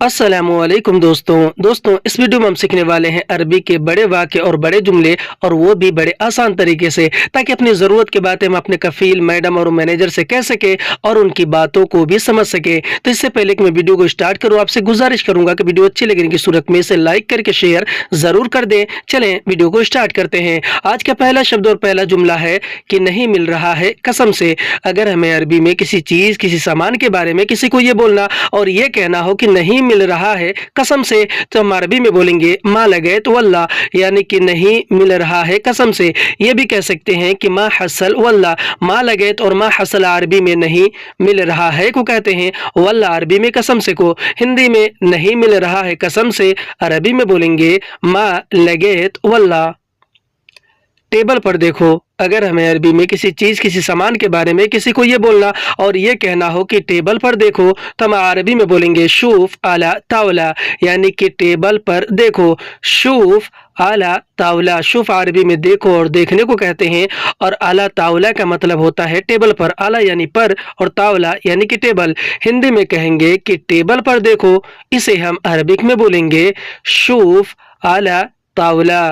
अस्सलामुअलैकुम दोस्तों इस वीडियो में हम सीखने वाले हैं अरबी के बड़े वाक्य और बड़े जुमले, और वो भी बड़े आसान तरीके से, ताकि अपनी ज़रूरत की बातें हम अपने कफील, मैडम और मैनेजर से कह सके और उनकी बातों को भी समझ सके। तो इससे पहले कि मैं वीडियो को स्टार्ट करूँ, आपसे गुजारिश करूंगा कि वीडियो अच्छी लगने की सूरत में इसे लाइक करके शेयर ज़रूर कर दें। चलें वीडियो को स्टार्ट करते हैं। आज का पहला शब्द और पहला जुमला है कि नहीं मिल रहा है कसम से। अगर हमें अरबी में किसी चीज़, किसी सामान के बारे में किसी को ये बोलना और ये कहना हो कि नहीं मिल रहा है कसम से, तो हम अरबी में बोलेंगे मा लगैत वल्लाह, यानी कि नहीं मिल रहा है कसम से। ये भी कह सकते हैं कि मा हसल वल्लाह। मा लगैत और मा हसल अरबी में नहीं मिल रहा है को कहते हैं, वल्लाह अरबी में कसम से को। हिंदी में नहीं मिल रहा है कसम से अरबी में बोलेंगे मा लगैत वल्लाह। टेबल पर देखो। अगर हमें अरबी में किसी चीज़, किसी सामान के बारे में किसी को ये बोलना और ये कहना हो कि टेबल पर देखो, तो हम अरबी में बोलेंगे शूफ आला तावला, यानी कि टेबल पर देखो। शूफ आला तावला। शूफ अरबी में देखो और देखने को कहते हैं, और आला तावला का मतलब होता है टेबल पर। आला यानी पर और तावला यानी कि टेबल। हिंदी में कहेंगे कि टेबल पर देखो, इसे हम अरबिक में बोलेंगे शूफ आला तावला।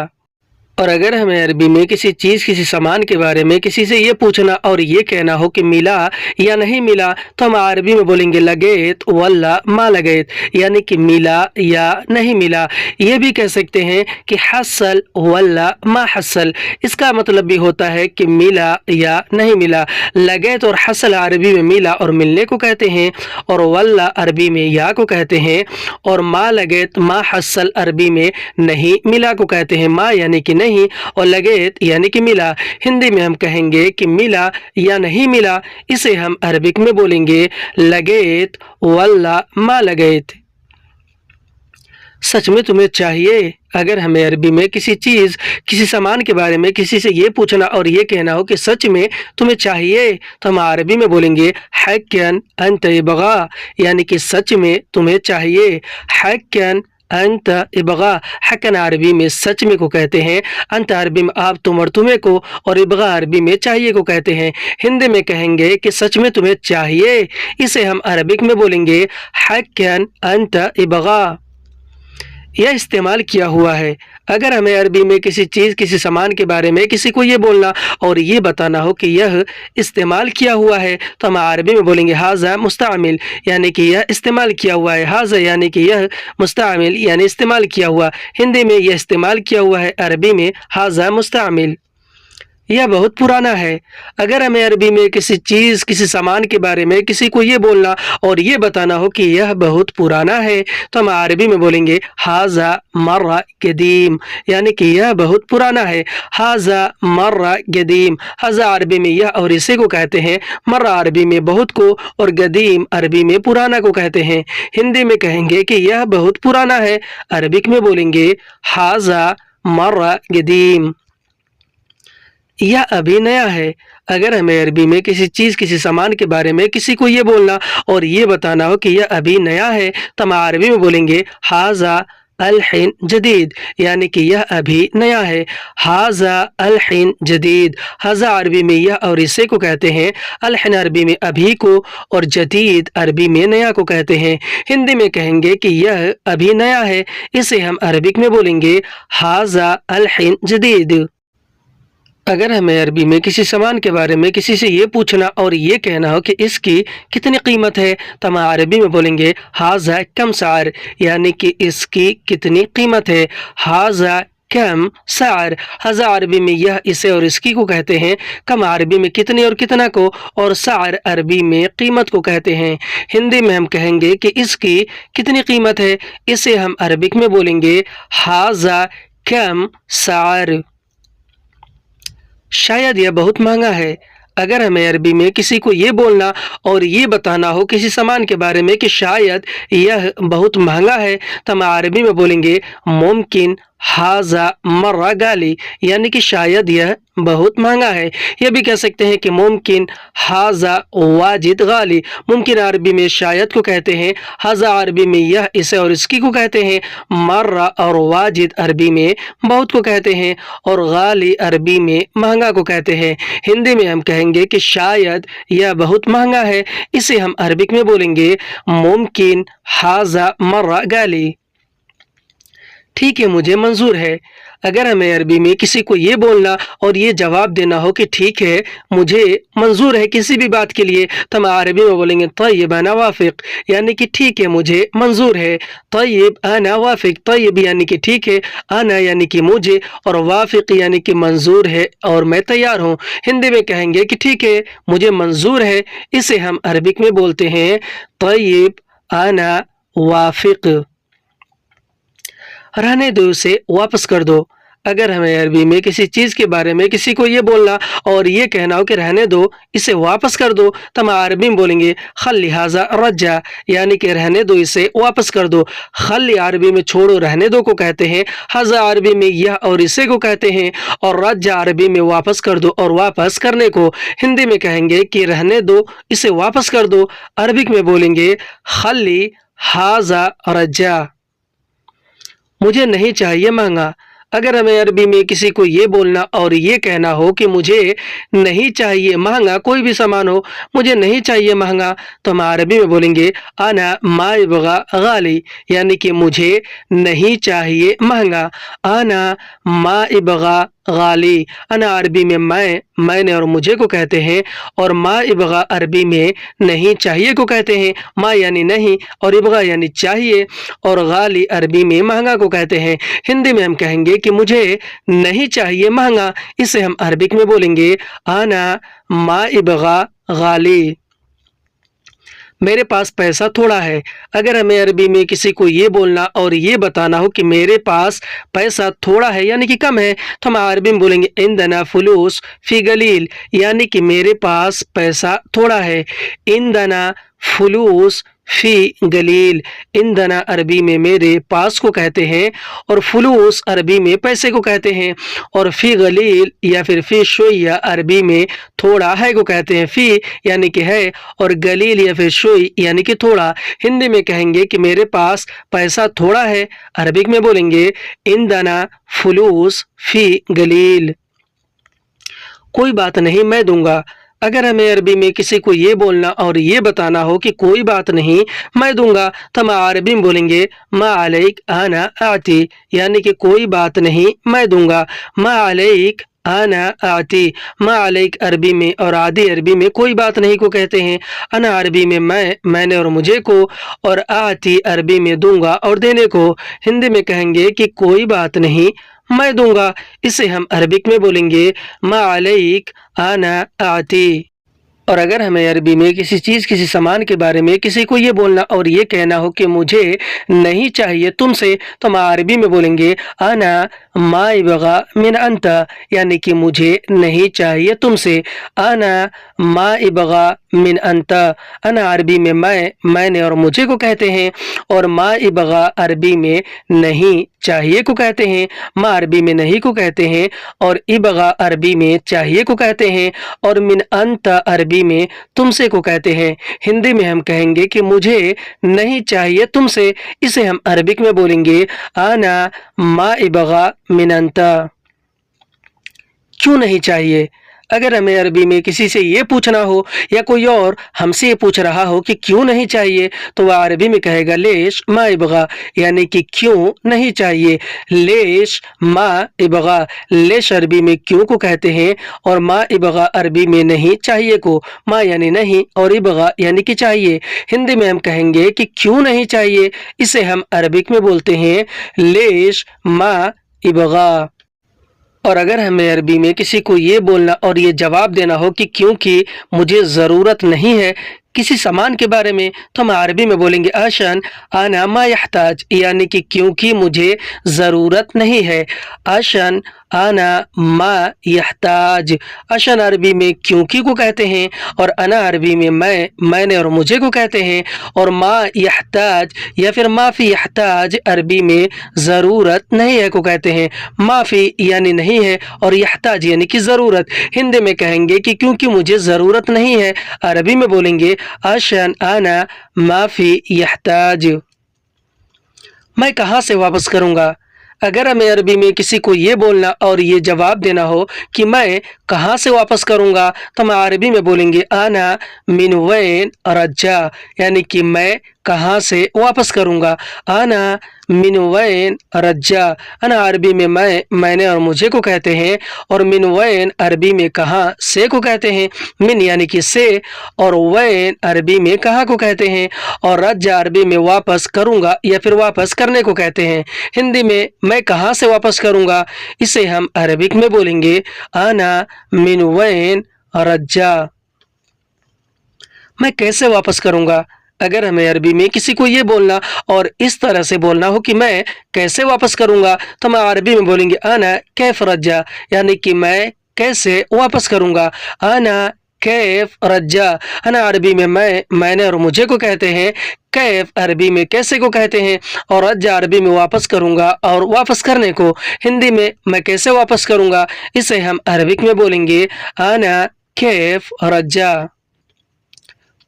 और अगर हमें अरबी में किसी चीज़, किसी सामान के बारे में किसी से ये पूछना और ये कहना हो कि मिला या नहीं मिला, तो हम अरबी में बोलेंगे लगैत वल्ला मा लगैत, यानी कि मिला या नहीं मिला। ये भी कह सकते हैं कि हसल वल्ला मा हसल। इसका मतलब भी होता है कि मिला या नहीं मिला। लगैत और हसल अरबी में मिला और मिलने को कहते हैं, और वल्ला अरबी में या को कहते हैं, और मा लगैत मा हसल अरबी में नहीं मिला को कहते हैं। मा यानी कि नहीं और लगैत यानी कि मिला। हिंदी में हम कहेंगे कि मिला या नहीं मिला, इसे हम अरबिक में बोलेंगे लगैत वल्ला मा लगैत। सच में तुम्हें चाहिए। अगर हमें अरबी में किसी चीज़, किसी सामान के बारे में किसी से ये पूछना और ये कहना हो कि सच में तुम्हें चाहिए, तो हम अरबी में बोलेंगे हक्कन अंत इबगा, यानी कि सच में तुम्हें चाहिए। हक्कन अंत इबगा। हक्कन अरबी में सच में को कहते हैं, अंत अरबी में आप, तुम और तुम्हें को, और इबगा अरबी में चाहिए को कहते हैं। हिंदी में कहेंगे कि सच में तुम्हें चाहिए, इसे हम अरबिक में बोलेंगे हक्कन अंत इबगा। यह इस्तेमाल किया हुआ है। अगर हमें अरबी में किसी चीज़, किसी सामान के बारे में किसी को ये बोलना और ये बताना हो कि यह इस्तेमाल किया हुआ है, तो हम अरबी में बोलेंगे हाजा मुस्तामिल, यानी कि यह इस्तेमाल किया हुआ है। हाजा यानी कि यह, मुस्तामिल यानी इस्तेमाल किया हुआ। हिंदी में यह इस्तेमाल किया हुआ है, अरबी में हाजा मुस्तामिल। यह बहुत पुराना है। अगर हमें अरबी में किसी चीज़, किसी सामान के बारे में किसी को ये बोलना और ये बताना हो कि यह बहुत पुराना है, तो हम अरबी में बोलेंगे हाजा मर्रा गदीम, यानी कि यह बहुत पुराना है। हाजा मर्रा गदीम। हाजा अरबी में यह और इसे को कहते हैं, मर्रा अरबी में बहुत को, और गदीम अरबी में पुराना को कहते हैं। हिंदी में कहेंगे कि यह बहुत पुराना है, अरबिक में बोलेंगे हाजा मर्रा गदीम। यह अभी नया है। अगर हमें अरबी में किसी चीज़, किसी सामान के बारे में किसी को ये बोलना और ये बताना हो कि यह अभी नया है, तो हम अरबी में बोलेंगे हाजा अल-हिन जदीद, यानी कि यह अभी नया है। हाजा अल-हिन जदीद। हाजा अरबी में यह और इसे को कहते हैं, अल-हिन अरबी में अभी को, और जदीद अरबी में नया को कहते हैं। हिंदी में कहेंगे कि यह अभी नया है, इसे हम अरबिक में बोलेंगे हाजा अल-हिन जदीद। अगर हमें अरबी में किसी सामान के बारे में किसी से ये पूछना और ये कहना हो कि इसकी कितनी कीमत है, तो हम अरबी में बोलेंगे हाजा कम सार, यानी कि इसकी कितनी कीमत है। हाजा कम सार। हाजा अरबी में यह, इसे और इसकी को कहते हैं, कम अरबी में कितनी और कितना को, और सार अरबी में कीमत को कहते हैं। हिंदी में हम कहेंगे कि इसकी कितनी कीमत है, इसे हम अरबिक में बोलेंगे हाजा कम सार। शायद यह बहुत महंगा है। अगर हमें अरबी में किसी को ये बोलना और ये बताना हो किसी सामान के बारे में कि शायद यह बहुत महंगा है, तो हम अरबी में बोलेंगे मुमकिन हाजा मर्रा गाली, यानी कि शायद यह बहुत महंगा है। यह भी कह सकते हैं कि मुमकिन हाजा वाजिद गाली, मुमकिन अरबी में शायद को कहते हैं, हाजा अरबी में यह इसे और इसकी को कहते हैं, मर्रा और वाजिद अरबी में बहुत को कहते हैं, और गाली अरबी में महंगा को कहते हैं। हिंदी में हम कहेंगे कि शायद यह बहुत महंगा है, इसे हम अरबिक में बोलेंगे मुमकिन हाजा मर्रा गाली। ठीक है, मुझे मंजूर है। अगर हमें अरबी में किसी को ये बोलना और ये जवाब देना हो कि ठीक है मुझे मंजूर है किसी भी बात के लिए, तो हम अरबी में बोलेंगे तय्यब अना वाफिक, यानी कि ठीक है मुझे मंजूर है। तय्यब अना वाफिक, तय्यब यानी कि ठीक है, अना यानी कि मुझे, और वाफिक यानी कि मंजूर है और मैं तैयार हूँ। हिंदी में कहेंगे कि ठीक है मुझे मंजूर है, इसे हम अरबिक में बोलते हैं तय्यब अना वाफिक। रहने दो, उसे वापस कर दो। अगर हमें अरबी में किसी चीज़ के बारे में किसी को ये बोलना और ये कहना हो कि रहने दो, इसे वापस कर दो, तो हम अरबी में बोलेंगे खल्ली हाजा रज्जा, यानी कि रहने दो, इसे वापस कर दो। खल्ली अरबी में छोड़ो, रहने दो को कहते हैं, हाजा अरबी में यह और इसे को कहते हैं, और रज्जा अरबी में वापस कर दो और वापस करने को। हिंदी में कहेंगे कि रहने दो, इसे वापस कर दो, अरबिक में बोलेंगे खल्ली हाजा रज्जा। मुझे नहीं चाहिए महंगा। अगर हमें अरबी में किसी को ये बोलना और ये कहना हो कि मुझे नहीं चाहिए महंगा, कोई भी सामान हो, मुझे नहीं चाहिए महंगा, तो हम अरबी में बोलेंगे अना मा यबगा गाली, यानी कि मुझे नहीं चाहिए महंगा। अना मा यबगा गाली, अना अरबी में मैंने और मुझे को कहते हैं, और मा इबगा अरबी में नहीं चाहिए को कहते हैं। मा यानी नहीं और इबगा यानी चाहिए, और गाली अरबी में महंगा को कहते हैं। हिंदी में हम कहेंगे कि मुझे नहीं चाहिए महंगा, इसे हम अरबिक में बोलेंगे आना मा इबगा गाली। मेरे पास पैसा थोड़ा है। अगर हमें अरबी में किसी को ये बोलना और ये बताना हो कि मेरे पास पैसा थोड़ा है यानी कि कम है, तो हम अरबी में बोलेंगे इंदना फुलूस फी गलील, यानी कि मेरे पास पैसा थोड़ा है। इंदना फुलूस फी गलील, इंदना अरबी में मेरे पास को कहते हैं, और फुलूस अरबी में पैसे को कहते हैं, और फी गलील या फिर फी शुय्या अरबी में थोड़ा है को कहते हैं। फी यानी कि है, और गलील या फिर शुय यानी कि थोड़ा। हिंदी में कहेंगे कि मेरे पास पैसा थोड़ा है, अरबिक में बोलेंगे इंदना फुलूस फी गलील। कोई बात नहीं मैं दूंगा। अगर हमें अरबी में किसी को ये बोलना और ये बताना हो कि कोई बात नहीं मैं दूंगा, तो हम अरबी में बोलेंगे मा अलैक आना आती, यानी कि कोई बात नहीं मैं दूंगा। मा अलैक आना आती, मा अलैक अरबी में और आदि अरबी में कोई बात नहीं को कहते हैं। अना अरबी में मैंने और मुझे को, और आती अरबी में दूंगा और देने को। हिंदी में कहेंगे कि कोई बात नहीं मैं दूंगा, इसे हम अरबिक में बोलेंगे मा अलैक आना आती। और अगर हमें अरबी में किसी चीज़ किसी सामान के बारे में किसी को ये बोलना और ये कहना हो कि मुझे नहीं चाहिए तुमसे, तो हम अरबी में बोलेंगे आना मा यबगा मिन अंता, यानी कि मुझे नहीं चाहिए तुमसे। आना मा यबगा मिन अंता, अना अरबी में मैंने और मुझे को कहते हैं, और मा यबगा अरबी में नहीं चाहिए को कहते हैं। मा अरबी में नहीं को कहते हैं, और इबगा अरबी में चाहिए को कहते हैं, और मिन अंता अरबी में तुमसे को कहते हैं। हिंदी में हम कहेंगे कि मुझे नहीं चाहिए तुमसे, इसे हम अरबिक में बोलेंगे आना मा इबगा मिन अंता। क्यों नहीं चाहिए? अगर हमें अरबी में किसी से ये पूछना हो या कोई और हमसे ये पूछ रहा हो कि क्यों नहीं चाहिए, तो वह अरबी में कहेगा लेश मा इबगा, यानी कि क्यों नहीं चाहिए। लेश मा इबगा, लेश अरबी में क्यों को कहते हैं, और मा इबगा अरबी में नहीं चाहिए को। मा यानी नहीं और इबगा यानी कि चाहिए। हिंदी में हम कहेंगे कि क्यों नहीं चाहिए, इसे हम अरबिक में बोलते हैं लेश मा इबगा। और अगर हमें अरबी में किसी को ये बोलना और ये जवाब देना हो कि क्योंकि मुझे ज़रूरत नहीं है किसी सामान के बारे में, तो हम अरबी में बोलेंगे आशन आना मा यहताज, यानी कि क्योंकि मुझे ज़रूरत नहीं है। आशन आना मा यहताज। अशन अरबी में क्योंकि को कहते हैं, और अना अरबी में मैंने और मुझे को कहते हैं, और मा यहताज या फिर माफ़ी यहताज अरबी में ज़रूरत नहीं है को कहते हैं। माफ़ी यानी नहीं है और यहताज यानी कि ज़रूरत। हिंदी में कहेंगे कि क्योंकि मुझे ज़रूरत नहीं है, अरबी में बोलेंगे अशन आना माफ़ी यहताज। मैं कहाँ से वापस करूँगा? अगर हमें अरबी में किसी को ये बोलना और ये जवाब देना हो कि मैं कहाँ से वापस करूँगा, तो हम अरबी में बोलेंगे आना मिन वैन रज्जा, यानी कि मैं कहाँ से वापस करूँगा। आना मिन वैन रज्जा। अना अरबी में मैंने और मुझे को कहते हैं, और मिन वैन अरबी में कहाँ से को कहते हैं। मिन यानी कि से, और वैन अरबी में कहाँ को कहते हैं, और रज्जा अरबी में वापस करूँगा या फिर वापस करने को कहते हैं। हिंदी में मैं कहाँ से वापस करूँगा, इसे हम अरबिक में बोलेंगे आना मिन वैन रज्जा। मैं कैसे वापस करूँगा? अगर हमें अरबी में किसी को ये बोलना और इस तरह से बोलना हो कि मैं कैसे वापस करूँगा, तो हम अरबी में बोलेंगे आना कैफ रज्जा, यानी कि मैं कैसे वापस करूँगा। आना कैफ रज्जा। अना अरबी में मैंने और मुझे को कहते हैं, कैफ अरबी में कैसे को कहते हैं, और रज्जा अरबी में वापस करूँगा और वापस करने को। हिंदी में मैं कैसे वापस करूँगा, इसे हम अरबिक में बोलेंगे आना कैफ रज्जा।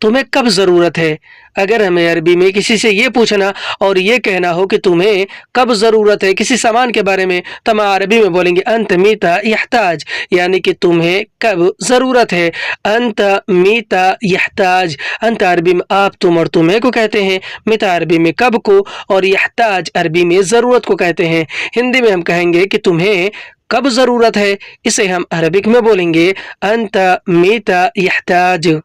तुम्हें कब ज़रूरत है? अगर हमें अरबी में किसी से ये पूछना और ये कहना हो कि तुम्हें कब ज़रूरत है किसी सामान के बारे में, तो हम अरबी में बोलेंगे अंत मीता यहताज, यानी कि तुम्हें कब ज़रूरत है। अंत मीता यहताज। अंत अरबी में आप, तुम और तुम्हें को कहते हैं, मीता अरबी में कब को, और यहताज अरबी में ज़रूरत को कहते हैं। हिंदी में हम कहेंगे कि तुम्हें कब ज़रूरत है, इसे हम अरबिक में बोलेंगे अंत मीता यहताज।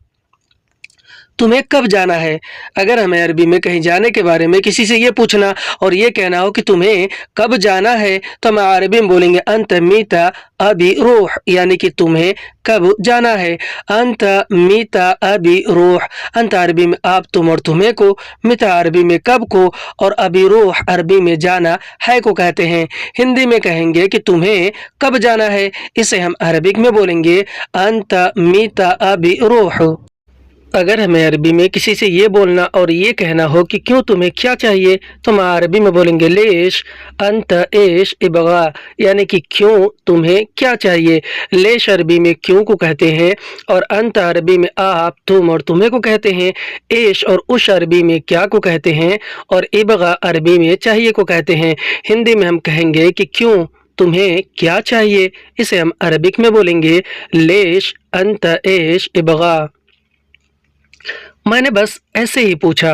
तुम्हें कब जाना है? अगर हमें अरबी में कहीं जाने के बारे में किसी से ये पूछना और ये कहना हो कि तुम्हें कब जाना है, तो हम अरबी में बोलेंगे अंत मीता अबी रूह, यानी कि तुम्हें कब जाना है। अंत मीता अबी रूह। अंत अरबी में आप, तुम और तुम्हें को, मीता अरबी में कब को, और अबी रूह अरबी में जाना है को कहते हैं। हिंदी में कहेंगे कि तुम्हें कब जाना है, इसे हम अरबिक में बोलेंगे अंत मीता अबी रूह। अगर हमें अरबी में किसी से ये बोलना और ये कहना हो कि क्यों, तुम्हें क्या चाहिए, तो हम अरबी में बोलेंगे लेश अंत एश इबगा, यानी कि क्यों, तुम्हें क्या चाहिए। लेश अरबी में क्यों को कहते हैं, और अंत अरबी में आप, तुम और तुम्हें को कहते हैं। एश और उश अरबी में क्या को कहते हैं, और इबगा अरबी में चाहिए को कहते हैं। हिंदी में हम कहेंगे कि क्यों, तुम्हें क्या चाहिए, इसे हम अरबिक में बोलेंगे लेश अंत एश इबगा। मैंने बस ऐसे ही पूछा।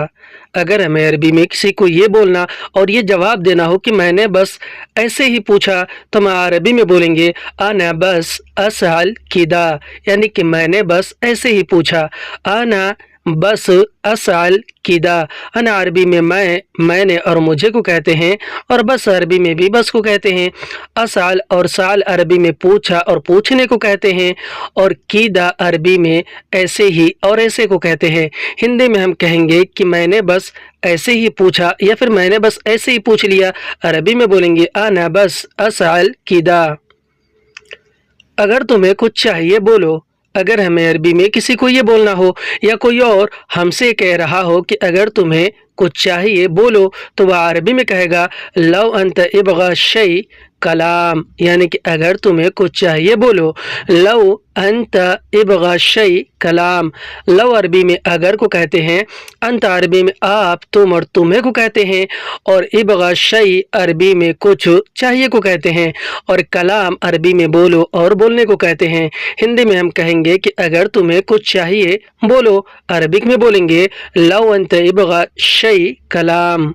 अगर हमें अरबी में किसी को ये बोलना और ये जवाब देना हो कि मैंने बस ऐसे ही पूछा, तो हम अरबी में बोलेंगे आना बस असअल किदा, यानी कि मैंने बस ऐसे ही पूछा। आना बस असअल किदा। अना अरबी में मैंने और मुझे को कहते हैं, और बस अरबी में भी बस को कहते हैं। असाल और साल अरबी में पूछा और पूछने को कहते हैं, और कीदा अरबी में ऐसे ही और ऐसे को कहते हैं। हिंदी में हम कहेंगे कि मैंने बस ऐसे ही पूछा या फिर मैंने बस ऐसे ही पूछ लिया, अरबी में बोलेंगे आना बस असाल कीदा। अगर तुम्हें कुछ चाहिए बोलो। अगर हमें अरबी में किसी को ये बोलना हो या कोई और हमसे कह रहा हो कि अगर तुम्हें कुछ चाहिए बोलो, तो वह अरबी में कहेगा लव अंत इबगा शै कलाम, यानी कि अगर तुम्हें कुछ चाहिए बोलो। लव अंत इबगा शै कलाम। लव अरबी में अगर को कहते हैं, अंत अरबी में आप, तुम और तुम्हें को कहते हैं, और इबगा शै अरबी में कुछ चाहिए को कहते हैं, और कलाम अरबी में बोलो और बोलने को कहते हैं। हिंदी में हम कहेंगे कि अगर तुम्हें कुछ चाहिए बोलो, अरबिक में बोलेंगे लव अंत इबगा शै कलाम।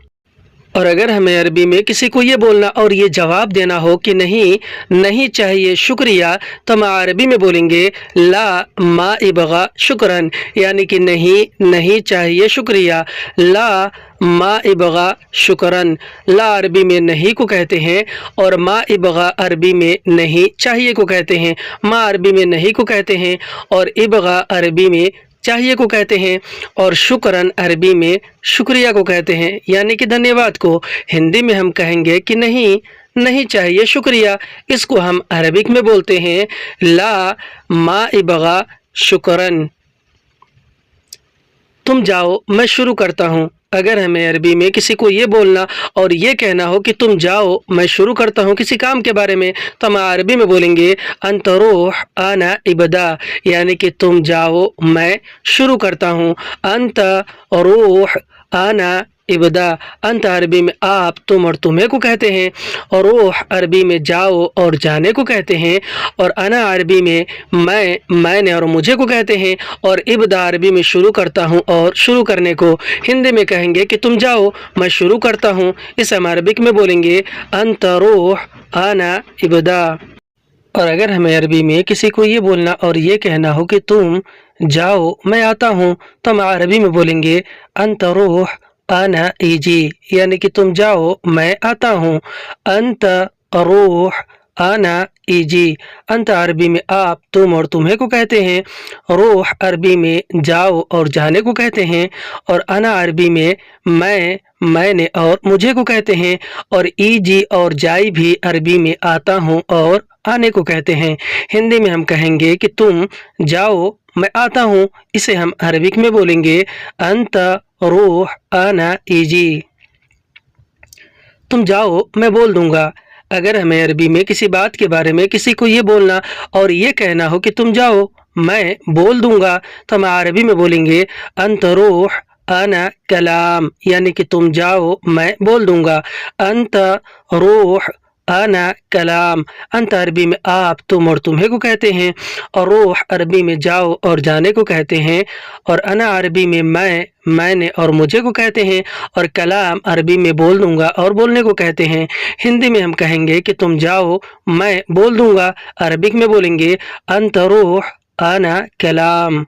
और अगर हमें अरबी में किसी को ये बोलना और ये जवाब देना हो कि नहीं नहीं चाहिए शुक्रिया, तो हम अरबी में बोलेंगे ला मा इबगा शुक्रन, यानी कि नहीं नहीं चाहिए शुक्रिया। ला मा इबगा शुक्रन। ला अरबी में नहीं को कहते हैं, और मा इबगा अरबी में नहीं चाहिए को कहते हैं। मा अरबी में नहीं को कहते हैं, और इबगा अरबी में चाहिए को कहते हैं, और शुक्रन अरबी में शुक्रिया को कहते हैं, यानी कि धन्यवाद को। हिंदी में हम कहेंगे कि नहीं نہیں چاہیے شکریہ، اس کو ہم عربک میں بولتے ہیں لا ما ابغا شکرن۔ تم جاؤ میں شروع کرتا ہوں۔ اگر ہمیں عربی میں کسی کو یہ بولنا اور یہ کہنا ہو کہ تم جاؤ میں شروع کرتا ہوں کسی کام کے بارے میں، تو ہم عربی میں بولیں گے انت روح انا ابدا، یعنی کہ تم جاؤ میں شروع کرتا ہوں۔ انت روح انا ابدا، انت عربی میں آپ، تم اور تمہیں کو کہتے ہیں، اور روح عربی میں جاؤ اور جانے کو کہتے ہیں، اور انا عربی میں میں نے اور مجھے کو کہتے ہیں، اور ابدا عربی میں شروع کرتا ہوں اور شروع کرنے کو ہندی میں کہیں گے کہ تم جاؤ میں شروع کرتا ہوں، اسے ہم عربک میں بولیں گے انت روح انا ابدا۔ اور اگر ہمیں عربی میں کسی کو یہ بولنا اور یہ کہنا ہو کہ تم جاؤ میں آتا ہوں، تو ہم عربی میں بولیں گے انت روح انا ایجی، یعنی کہ تم جاؤ میں آتا ہوں۔ انت روح انا ایجی، انت عربی میں آپ، تم اور تمہیں کو کہتے ہیں، روح عربی میں جاؤ اور جانے کو کہتے ہیں، اور انا عربی میں میں نے اور مجھے کو کہتے ہیں، اور ایجی اور جائی بھی عربی میں آتا ہوں اور آنے کو کہتے ہیں۔ ہندی میں ہم کہیں گے کہ تم جاؤ میں آتا ہوں، اسے ہم عربک میں بولیں گے انت روح انا ایجی۔ تم جاؤ میں بول دوں گا، اگر ہمیں عربی میں کسی بات کے بارے میں کسی کو یہ بولنا اور یہ کہنا ہو کہ تم جاؤ میں بول دوں گا، تو ہم عربی میں بولیں گے انت روح انا کلام، یعنی کہ تم جاؤ میں بول دوں گا۔ انت روح انا کلام، انت عربی میں آپ، تم اور تمہیں کو کہتے ہیں، اور روح عربی میں جاؤ اور جانے کو کہتے ہیں، اور انا عربی میں میں نے اور مجھے کو کہتے ہیں، اور کلام عربی میں بول دوں گا اور بولنے کو کہتے ہیں۔ ہندی میں ہم کہیں گے کہ تم جاؤ میں بول دوں گا، عربک میں بولیں گے انت روح انا کلام۔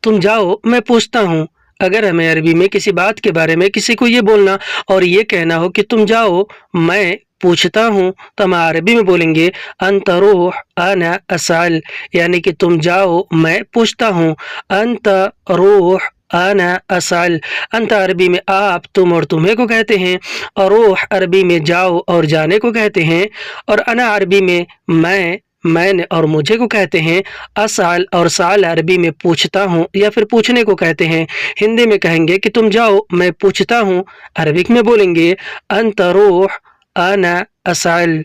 تم جاؤ میں پوچھتا ہوں، اگر ہمیں عربی میں کسی بات کے بارے میں کسی کو یہ بولنا اور یہ کہنا ہو کہ تم جاؤ میں پوچھتا ہوں، تو ہم عربی میں بولیں گے انت روح انا اسأل، یعنی کہ تم جاؤ میں پوچھتا ہوں۔ انت روح انا اسأل، انت عربی میں آپ، تم اور تمہیں کو کہتے ہیں، اور روح عربی میں جاؤ اور جانے کو کہتے ہیں، اور انا عربی میں میں نے اور مجھے کو کہتے ہیں۔ اسأل اور سأل عربی میں پوچھتا ہوں یا پھر پوچھنے کو کہتے ہیں۔ ہندی میں کہیں گے کہ تم جاؤ میں پوچھتا ہوں، عربک میں بولیں گے انت روح انا اسأل۔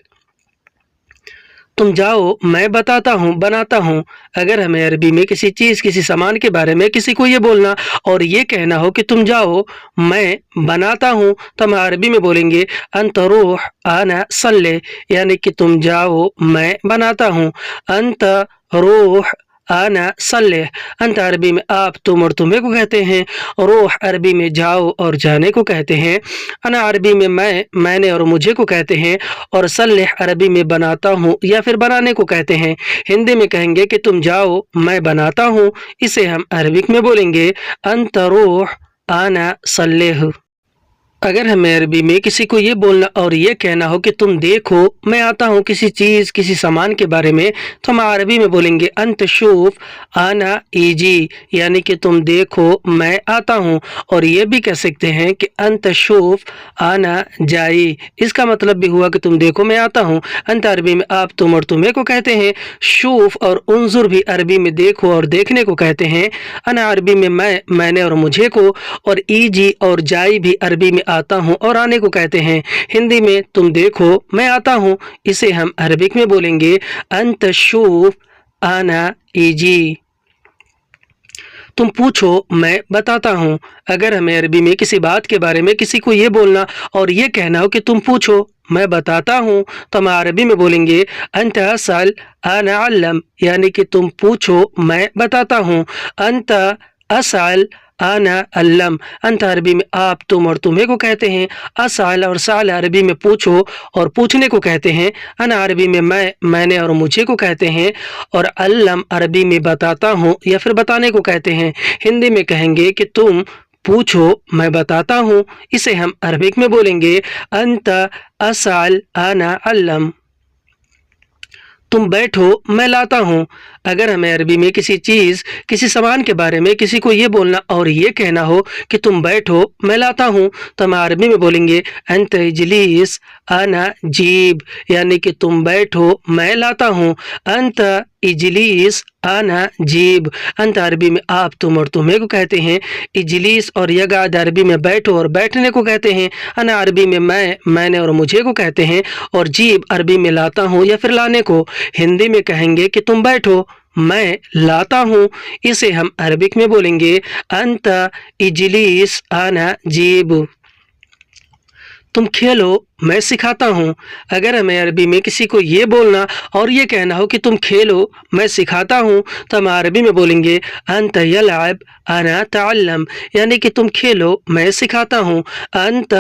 تم جاؤ میں بتاتا ہوں، بناتا ہوں، اگر ہمیں عربی میں کسی چیز کسی سامان کے بارے میں کسی کو یہ بولنا اور یہ کہنا ہو کہ تم جاؤ میں بناتا ہوں، تو ہم عربی میں بولیں گے انت روح انا صلی، یعنی کہ تم جاؤ میں بناتا ہوں۔ انت روح انا صلی، انت عربی میں آپ، تم اور تمہیں کو کہتے ہیں، روح عربی میں جاؤ اور جانے کو کہتے ہیں، انا عربی میں میں نے اور مجھے کو کہتے ہیں، اور صلی عربی میں بناتا ہوں یا پھر بنانے کو کہتے ہیں۔ ہندی میں کہیں گے کہ تم جاؤ میں بناتا ہوں، اسے ہم عربک میں بولیں گے انت روح انا صلیہ۔ اگر ہمیں عربی میں کسی کو یہ بولنا اور یہ کہنا ہو کہ تم دیکھو میں آتا ہوں کسی چیز کسی سامان کے بارے میں، تو ہم عربی میں بولیں گے انت شوف انا ایجی، یعنی کہ تم دیکھو میں آتا ہوں، اور یہ بھی کہہ سکتے ہیں کہ انت شوف انا جائی، اس کا مطلب بھی ہوا کہ تم دیکھو میں آتا ہوں۔ انت عربی میں آپ، تم اور تمہیں کو کہتے ہیں، شوف اور انظر بھی عربی میں دیکھو اور دیکھنے کو کہتے ہیں، انا عربی میں میں نے اور مجھے کو، اور ایجی اور جائی بھی عربی میں آتا ہوں اور آنے کو کہتے ہیں۔ ہندی میں تم دیکھو میں آتا ہوں، اسے ہم عربک میں بولیں گے انت شوف انا ایجی۔ تم پوچھو میں بتاتا ہوں، اگر ہمیں عربی میں کسی بات کے بارے میں کسی کو یہ بولنا اور یہ کہنا ہو کہ تم پوچھو میں بتاتا ہوں، تو ہم عربی میں بولیں گے انت اسأل انا اعلم، یعنی کہ تم پوچھو میں بتاتا ہوں۔ انت اسأل انا علم، انت عربی میں آپ، تم اور تمہیں کو کہتے ہیں، اسأل اور سأل عربی میں پوچھو اور پوچھنے کو کہتے ہیں، انا عربی میں میں نے اور مجھے کو کہتے ہیں، اور علم عربی میں بتاتا ہوں یا پھر بتانے کو کہتے ہیں۔ ہندی میں کہیں گے کہ تم پوچھو میں بتاتا ہوں، اسے ہم عربک میں بولیں گے انت اسأل انا علم۔ تم بیٹھو میں لاتا ہوں، اگر ہمیں عربی میں کسی چیز کسی سامان کے بارے میں کسی کو یہ بولنا اور یہ کہنا ہو کہ تم بیٹھو میں لاتا ہوں تو ہم عربی میں بولیں گے انت اجلیس انا جیب، یعنی کہ تم بیٹھو میں لاتا ہوں، انت اجلیس انا جیب۔ انت عربی میں آپ تم اور تمہیں کو کہتے ہیں، اجلیس اور یقعد عربی میں بیٹھو اور بیٹھنے کو کہتے ہیں، انا عربی میں میں نے اور مجھے کو کہتے ہیں، اور جیب عربی میں لاتا ہوں یا پھر لانے کو۔ ہندی میں کہیں گے کہ تم بیٹھو میں لاتا ہوں، اسے ہم عربک میں بولیں گے انت اجلیس انا جیب۔ تم کھیلو میں سکھاتا ہوں، اگر ہمیں عربی میں کسی کو یہ بولنا اور یہ کہنا ہو کہ تم کھیلو میں سکھاتا ہوں تو ہم عربی میں بولیں گے انت یلعب انا تعلم، یعنی کہ تم کھیلو میں سکھاتا ہوں، انت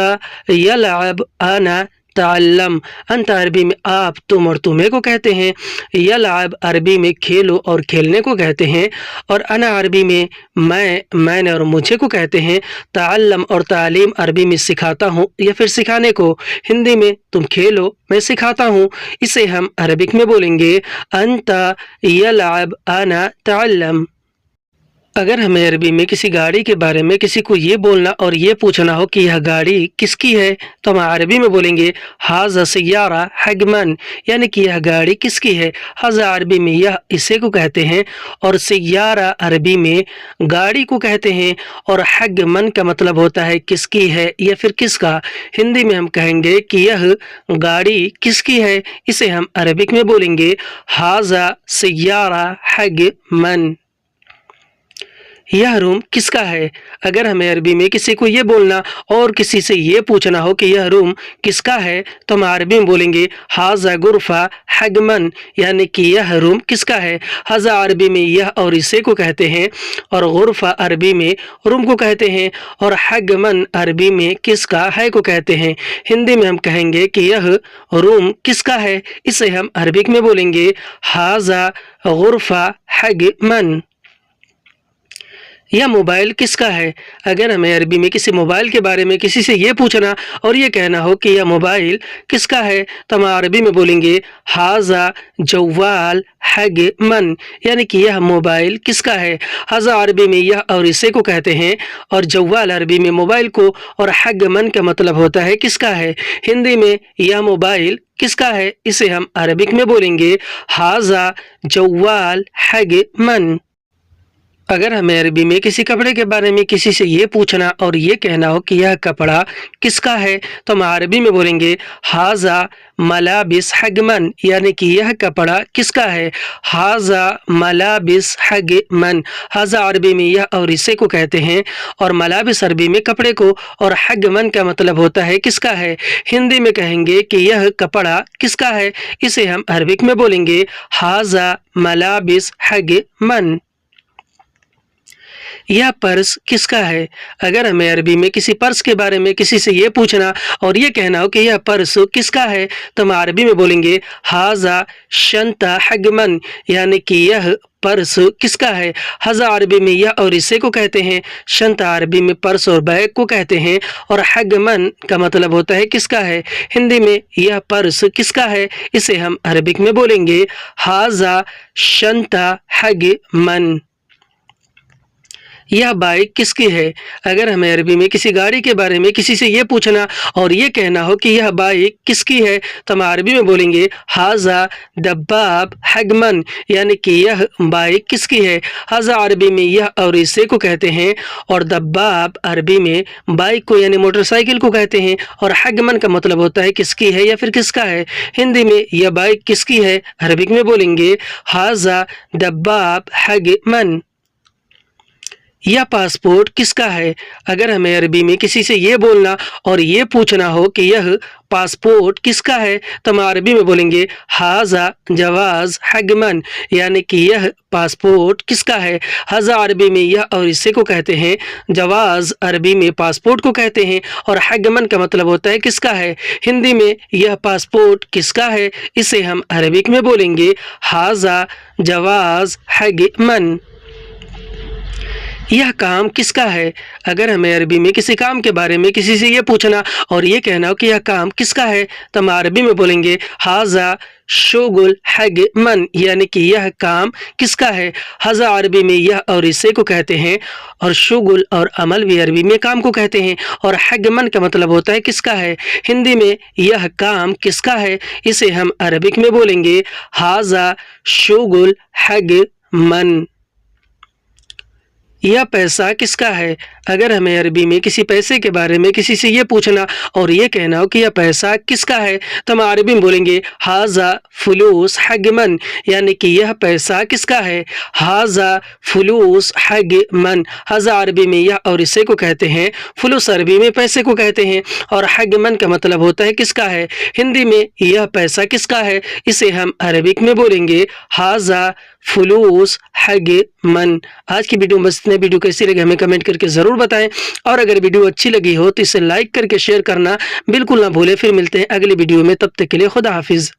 یلعب انا تعلم۔ انت عربی میں آپ تم اور تمہیں کو کہتے ہیں، یلعب عربی میں کھیلو اور کھیلنے کو کہتے ہیں، اور انا عربی میں میں نے اور مجھے کو کہتے ہیں، تعلم اور تعلیم عربی میں سکھاتا ہوں یا پھر سکھانے کو۔ ہندی میں تم کھیلو میں سکھاتا ہوں، اسے ہم عربک میں بولیں گے انت یلعب انا تعلم۔ اگر ہمیں عربی میں کسی گاڑی کے بارے میں کسی کو یہ بولنا اور یہ پوچھنا ہو کہ یہ گاڑی کس کی ہے تو ہم عربی میں بولیں گے ھذا سیارہ حق من، یعنی کہ یہ گاڑی کس کی ہے۔ ھذا عربی میں یہ اسے کو کہتے ہیں، اور سیارہ عربی میں گاڑی کو کہتے ہیں، اور حق من کا مطلب ہوتا ہے کس کی ہے یا پھر کس کا۔ ہندی میں ہم کہیں گے کہ یہ گاڑی کس کی ہے، اسے ہم عربک میں بولیں گے ھذا سیارہ حق من۔ یہ روم کس کا ہے، اگر ہمیں عربی میں کسی کو یہ بولنا اور کسی سے یہ پوچھنا ہو کہ یہ روم کس کا ہے تو ہم عربی میں بولیں گے ھذا غرفہ حق من، یعنی کہ یہ روم کس کا ہے۔ ھذا عربی میں یہ اور اسے کو کہتے ہیں، اور غرفہ عربی میں روم کو کہتے ہیں، اور حق من عربی میں کس کا ہے کو کہتے ہیں۔ ہندی میں ہم کہیں گے کہ یہ روم کس کا ہے، اسے ہم عربک میں بولیں گے ھذا غرفہ حق من۔ یہ موبائل کس کا ہے، اگر ہمیں عربی میں کسی موبائل کے بارے میں کسی سے یہ پوچھنا اور یہ کہنا ہو کہ یہ موبائل کس کا ہے تو ہم عربی میں بولیں گے ھذا جوال حق من، یعنی کہ یہ موبائل کس کا ہے۔ ھذا عربی میں یہ اور اسے کو کہتے ہیں، اور جوال عربی میں موبائل کو، اور حق من کا مطلب ہوتا ہے کس کا ہے۔ ہندی میں یہ موبائل کس کا ہے، اسے ہم عربک میں بولیں گے ھذا جوال حق من۔ اگر ہمیں عربی میں کسی کپڑے کے بارے میں کسی سے یہ پوچھنا اور یہ کہنا ہو کہ یہ کپڑا کس کا ہے تو ہم عربی میں بولیں گے ھذا ملابس حق من، یعنی کہ یہ کپڑا کس کا ہے، ھذا ملابس حق من۔ ھذا عربی میں یہ اور اسے کو کہتے ہیں، اور ملابس عربی میں کپڑے کو، اور حق من کا مطلب ہوتا ہے کس کا ہے۔ ہندی میں کہیں گے کہ یہ کپڑا کس کا ہے، اسے ہم عربک میں بولیں گے ھذا ملابس حق من۔ یہ پرس کس کا ہے، اگر ہمیں عربی میں کسی پرس کے بارے میں کسی سے یہ پوچھنا اور یہ کہنا ہو کہ یہ پرس کس کا ہے تو ہم عربی میں بولیں گے ھذا شنطہ حق من، یعنی کہ یہ پرس کس کا ہے۔ ھذا عربی میں یہ اور اسے کو کہتے ہیں، شنطہ عربی میں پرس اور بیگ کو کہتے ہیں، اور حق من کا مطلب ہوتا ہے کس کا ہے۔ ہندی میں یہ پرس کس کا ہے، اسے ہم عربک میں بولیں گے ھذا شنطہ حق من۔ یہ بائک کس کی ہے، اگر ہمیں عربی میں کسی گاڑی کے بارے میں کسی سے یہ پوچھنا اور یہ کہنا ہو کہ یہ بائک کس کی ہے تو ہم عربی میں بولیں گے ھذا دباب حق من، یعنی کہ یہ بائک کس کی ہے۔ ھذا عربی میں یہ اور اسے کو کہتے ہیں، اور دباب عربی میں بائک کو یعنی موٹر سائیکل کو کہتے ہیں، اور حق من کا مطلب ہوتا ہے کس کی ہے یا پھر کس کا ہے۔ ہندی میں یہ بائک کس کی ہے، عربک میں بولیں گے ھذا دباب حق من۔ یہ پاسپورٹ کس کا ہے، اگر ہمیں عربی میں کسی سے یہ بولنا اور یہ پوچھنا ہو کہ یہ پاسپورٹ کس کا ہے تو ہم عربی میں بولیں گے ھذا جواز حق من، یعنی کہ یہ پاسپورٹ کس کا ہے۔ ھذا عربی میں یہ اور اسے کو کہتے ہیں، جواز عربی میں پاسپورٹ کو کہتے ہیں، اور حق من کا مطلب ہوتا ہے کس کا ہے۔ ہندی میں یہ پاسپورٹ کس کا ہے، اسے ہم عربک میں بولیں گے ھذا جواز حق من۔ یہ کام کس کا ہے؟ اگر ہمیں عربی میں کسی کام کے بارے میں کسی سے یہ پوچھنا اور یہ کہنا ہو کہ یہ کام کس کا ہے تو ہم عربی میں بولیں گے ہاذا شغل حق من، یعنی کہ یہ کام کس کا ہے۔ ہذا عربی میں یہ اور اسے کو کہتے ہیں، اور شغل اور عمل بھی عربی میں کام کو کہتے ہیں، اور حق من کا مطلب ہوتا ہے کس کا ہے۔ ہندی میں یہ کام کس کا ہے، اسے ہم عربک میں بولیں گے ہاذا شغل حق من۔ یہ پیسہ کس کا ہے؟ اگر ہمیں عربی میں کسی پیسے کے بارے میں کسی سے یہ پوچھنا اور یہ کہنا ہو کہ یہ پیسہ کس کا ہے تو ہم عربی میں بولیں گے ہاذا فلوس حق من، یعنی کہ یہ پیسہ کس کا ہے۔ ہاذا فلوس حق من، ہاذا عربی میں یہ اور اسے کو کہتے ہیں، فلوس عربی میں پیسے کو کہتے ہیں، اور حق من کا مطلب ہوتا ہے کس کا ہے۔ ہندی میں یہ پیسہ کس کا ہے، اسے ہم عربک میں بولیں گے ہاذا فلوس حق من۔ آج کی ویڈیو بس اتنے، ویڈیو کیسی لگی ہمیں کمنٹ کر کے ضرور بتائیں، اور اگر ویڈیو اچھی لگی ہو تو اسے لائک کر کے شیئر کرنا بالکل نہ بھولیں۔ پھر ملتے ہیں اگلی ویڈیو میں، تب تک کے لیے خدا حافظ۔